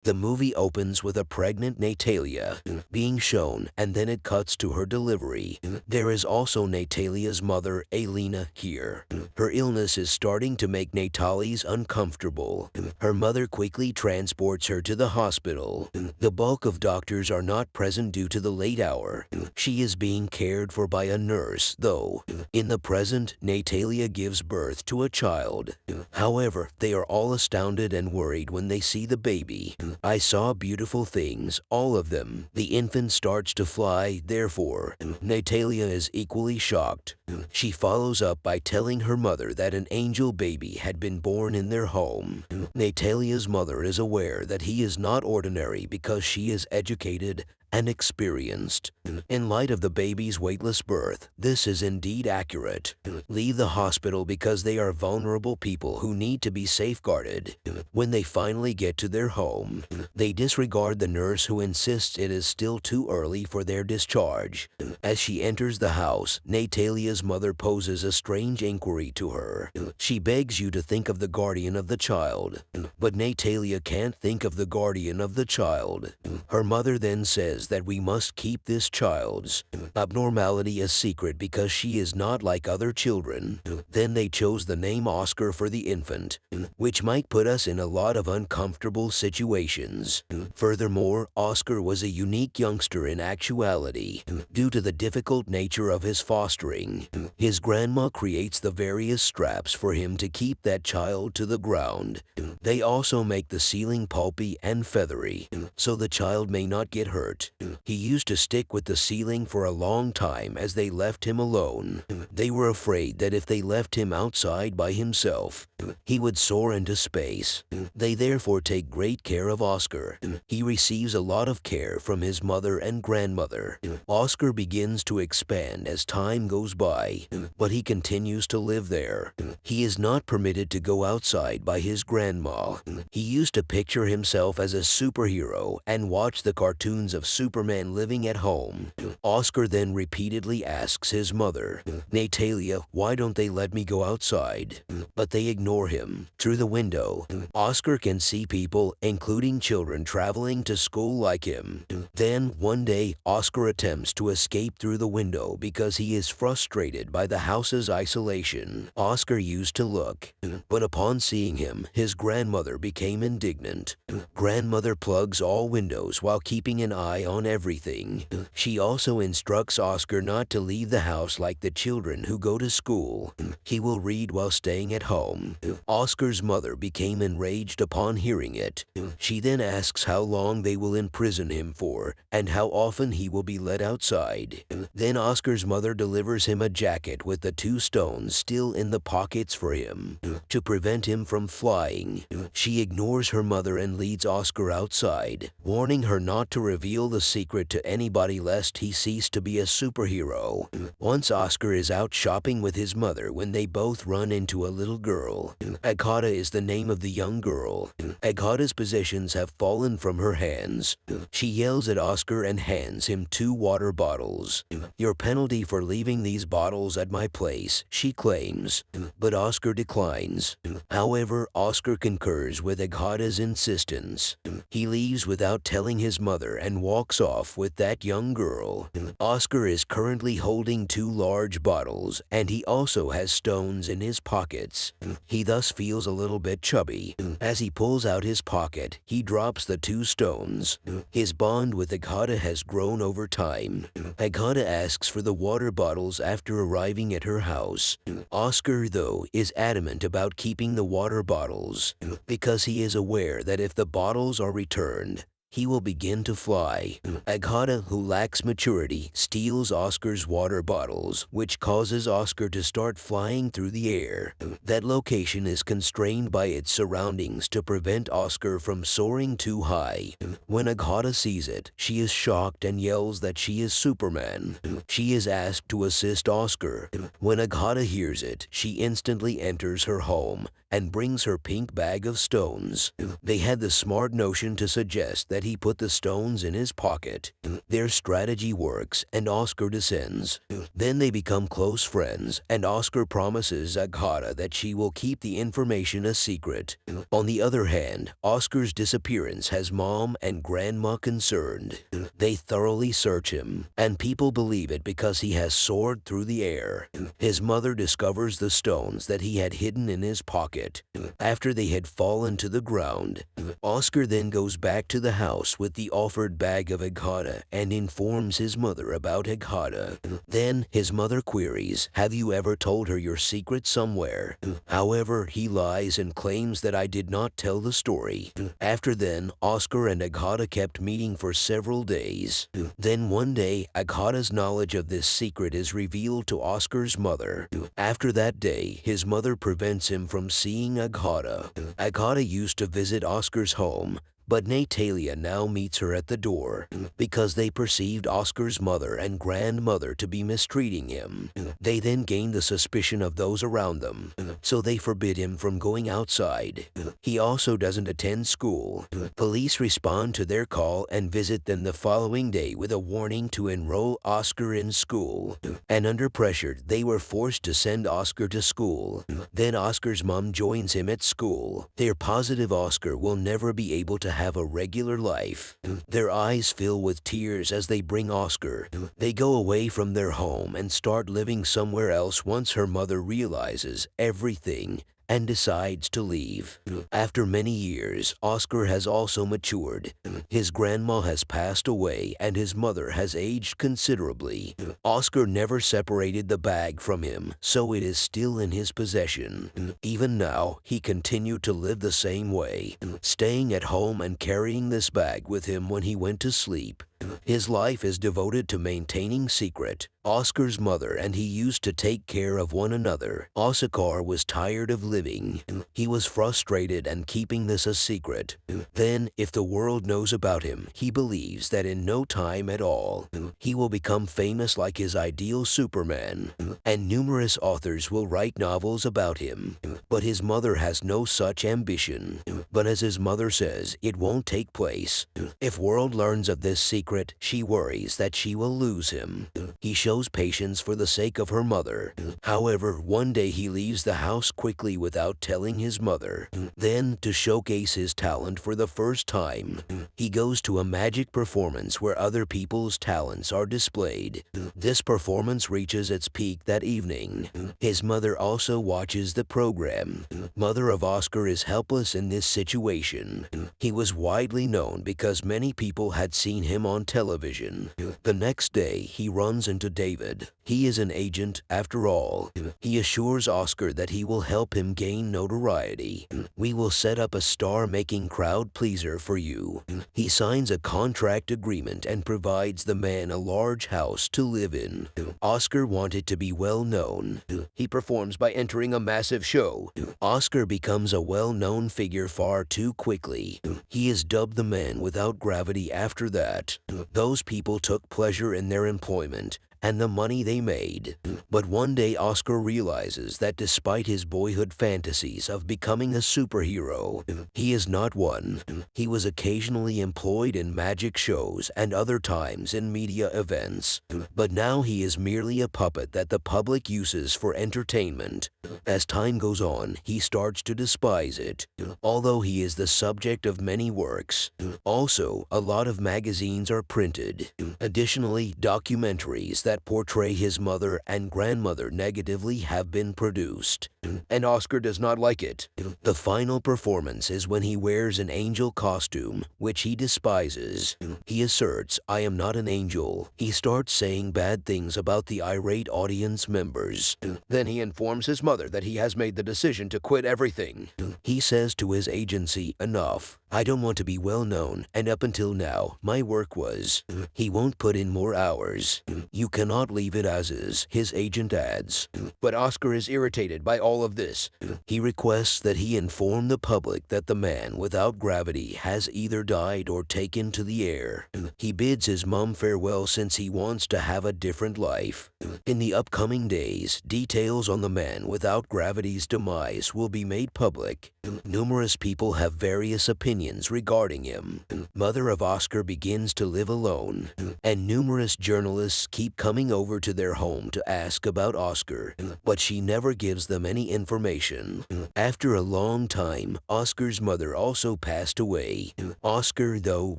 The movie opens with a pregnant Natalia being shown, and then it cuts to her delivery. There is also Natalia's mother, Elena, here. Her illness is starting to make Natalis uncomfortable. Her mother quickly transports her to the hospital. The bulk of doctors are not present due to the late hour. She is being cared for by a nurse, though. In the present, Natalia gives birth to a child. However, they are all astounded and worried when they see the baby. I saw beautiful things, all of them. The infant starts to fly, therefore, Natalia is equally shocked. She follows up by telling her mother that an angel baby had been born in their home. Natalia's mother is aware that he is not ordinary because she is educated and experienced. In light of the baby's weightless birth, this is indeed accurate. Leave the hospital because they are vulnerable people who need to be safeguarded. When they finally get to their home, they disregard the nurse who insists it is still too early for their discharge. As she enters the house, Natalia's mother poses a strange inquiry to her. She begs you to think of the guardian of the child, but Natalia can't think of the guardian of the child. Her mother then says that we must keep this child's abnormality a secret because she is not like other children. Then they chose the name Oscar for the infant, which might put us in a lot of uncomfortable situations. Furthermore, Oscar was a unique youngster in actuality. Due to the difficult nature of his fostering, his grandma creates the various straps for him to keep that child to the ground. They also make the ceiling pulpy and feathery, so the child may not get hurt. He used to stick with the ceiling for a long time as they left him alone. They were afraid that if they left him outside by himself, he would soar into space. They therefore take great care of Oscar. He receives a lot of care from his mother and grandmother. Oscar begins to expand as time goes by, but he continues to live there. He is not permitted to go outside by his grandma. He used to picture himself as a superhero and watch the cartoons of Superman living at home. Oscar then repeatedly asks his mother, Natalia, why don't they let me go outside? But they ignore him. Through the window, Oscar can see people, including children, traveling to school like him. Then, one day, Oscar attempts to escape through the window because he is frustrated by the house's isolation. Oscar used to look, but upon seeing him, his grandmother became indignant. Grandmother plugs all windows while keeping an eye on everything. She also instructs Oscar not to leave the house like the children who go to school. He will read while staying at home. Oscar's mother became enraged upon hearing it. She then asks how long they will imprison him for and how often he will be let outside. Then Oscar's mother delivers him a jacket with the 2 stones still in the pockets for him to prevent him from flying. She ignores her mother and leads Oscar outside, warning her not to reveal the secret to anybody lest he cease to be a superhero. Once Oscar is out shopping with his mother when they both run into a little girl. Agata is the name of the young girl. Agata's possessions have fallen from her hands. She yells at Oscar and hands him 2 water bottles. Your penalty for leaving these bottles at my place, she claims, but Oscar declines. However, Oscar concurs with Agata's insistence. He leaves without telling his mother and walks off with that young girl. Oscar is currently holding 2 large bottles, and he also has stones in his pockets. He thus feels a little bit chubby. As he pulls out his pocket, he drops the 2 stones. His bond with Agata has grown over time. Agata asks for the water bottles after arriving at her house. Oscar, though, is adamant about keeping the water bottles because he is aware that if the bottles are returned, he will begin to fly. Agata, who lacks maturity, steals Oscar's water bottles, which causes Oscar to start flying through the air. That location is constrained by its surroundings to prevent Oscar from soaring too high. When Agata sees it, she is shocked and yells that she is Superman. She is asked to assist Oscar. When Agata hears it, she instantly enters her home, and brings her pink bag of stones. They had the smart notion to suggest that he put the stones in his pocket. Their strategy works and Oscar descends. Then they become close friends and Oscar promises Agatha that she will keep the information a secret. On the other hand, Oscar's disappearance has Mom and Grandma concerned. They thoroughly search him, and people believe it because he has soared through the air. His mother discovers the stones that he had hidden in his pocket after they had fallen to the ground. Oscar then goes back to the house with the offered bag of Agatha and informs his mother about Agatha. Then his mother queries, "Have you ever told her your secret somewhere?" However, he lies and claims that I did not tell the story. After then, Oscar and Agatha kept meeting for several days. Then one day, Agatha's knowledge of this secret is revealed to Oscar's mother. After that day, his mother prevents him from seeing Agatha. Agatha used to visit Oscar's home, but Natalia now meets her at the door because they perceived Oscar's mother and grandmother to be mistreating him. They then gain the suspicion of those around them, so they forbid him from going outside. He also doesn't attend school. Police respond to their call and visit them the following day with a warning to enroll Oscar in school. And under pressure, they were forced to send Oscar to school. Then Oscar's mom joins him at school. They're positive Oscar will never be able to have a regular life. Their eyes fill with tears as they bring Oscar. They go away from their home and start living somewhere else once her mother realizes everything and decides to leave. After many years, Oscar has also matured. His grandma has passed away and his mother has aged considerably. Oscar never separated the bag from him, so it is still in his possession. Even now, he continued to live the same way, staying at home and carrying this bag with him when he went to sleep. His life is devoted to maintaining secret. Oscar's mother and he used to take care of one another. Oscar was tired of living. He was frustrated and keeping this a secret. Then, if the world knows about him, he believes that in no time at all, he will become famous like his ideal Superman, and numerous authors will write novels about him. But his mother has no such ambition. But as his mother says, it won't take place. If world learns of this secret, she worries that she will lose him. He shows patience for the sake of her mother. However, one day he leaves the house quickly without telling his mother. Then, to showcase his talent for the first time, he goes to a magic performance where other people's talents are displayed. This performance reaches its peak that evening. His mother also watches the program. Mother of Oscar is helpless in this situation. He was widely known because many people had seen him on television. The next day, he runs into David. He is an agent after all. He assures Oscar that he will help him gain notoriety. "We will set up a star-making crowd pleaser for you." He signs a contract agreement and provides the man a large house to live in. Oscar wanted to be well known. He performs by entering a massive show. Oscar becomes a well-known figure far too quickly. He is dubbed the man without gravity after that. Those people took pleasure in their employment and the money they made. But one day Oscar realizes that despite his boyhood fantasies of becoming a superhero, he is not one. He was occasionally employed in magic shows and other times in media events. But now he is merely a puppet that the public uses for entertainment. As time goes on, he starts to despise it, although he is the subject of many works. Also, a lot of magazines are printed. Additionally, documentaries that portray his mother and grandmother negatively have been produced. And Oscar does not like it. The final performance is when he wears an angel costume, which he despises. He asserts, "I am not an angel." He starts saying bad things about the irate audience members. Then he informs his mother that he has made the decision to quit everything. He says to his agency, "Enough. I don't want to be well known, and up until now, my work was, he won't put in more hours. You cannot leave it as is, his agent adds. But Oscar is irritated by all of this. He requests that he inform the public that the man without gravity has either died or taken to the air. He bids his mom farewell since he wants to have a different life. In the upcoming days, details on the man without gravity's demise will be made public. Numerous people have various opinions regarding him. Mother of Oscar begins to live alone, and numerous journalists keep coming over to their home to ask about Oscar, but she never gives them any information. After a long time, Oscar's mother also passed away. Oscar, though,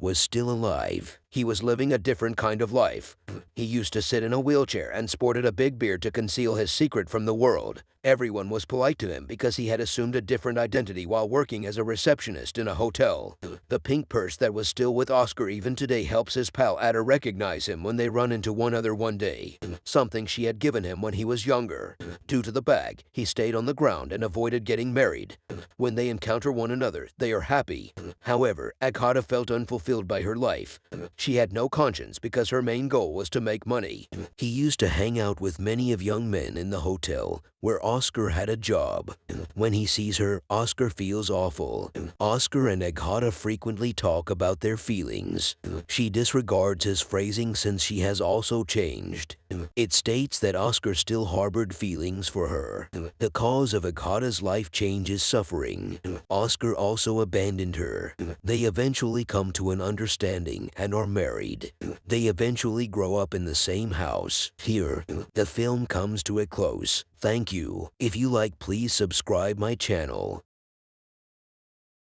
was still alive. He was living a different kind of life. He used to sit in a wheelchair and sported a big beard to conceal his secret from the world. Everyone was polite to him because he had assumed a different identity while working as a receptionist in a hotel. The pink purse that was still with Oscar even today helps his pal Ada recognize him when they run into one another one day, something she had given him when he was younger. Due to the bag, he stayed on the ground and avoided getting married. When they encounter one another, they are happy. However, Aghata felt unfulfilled by her life. She had no conscience because her main goal was to make money. He used to hang out with many of young men in the hotel where Oscar had a job. When he sees her, Oscar feels awful. Oscar and Aghata frequently talk about their feelings. She disregards his phrasing since she has also changed. It states that Oscar still harbored feelings for her. The cause of Aghata's life change is suffering. Oscar also abandoned her. They eventually come to an understanding and are married. They eventually grow up in the same house. Here, the film comes to a close. Thank you. If you like, please subscribe my channel.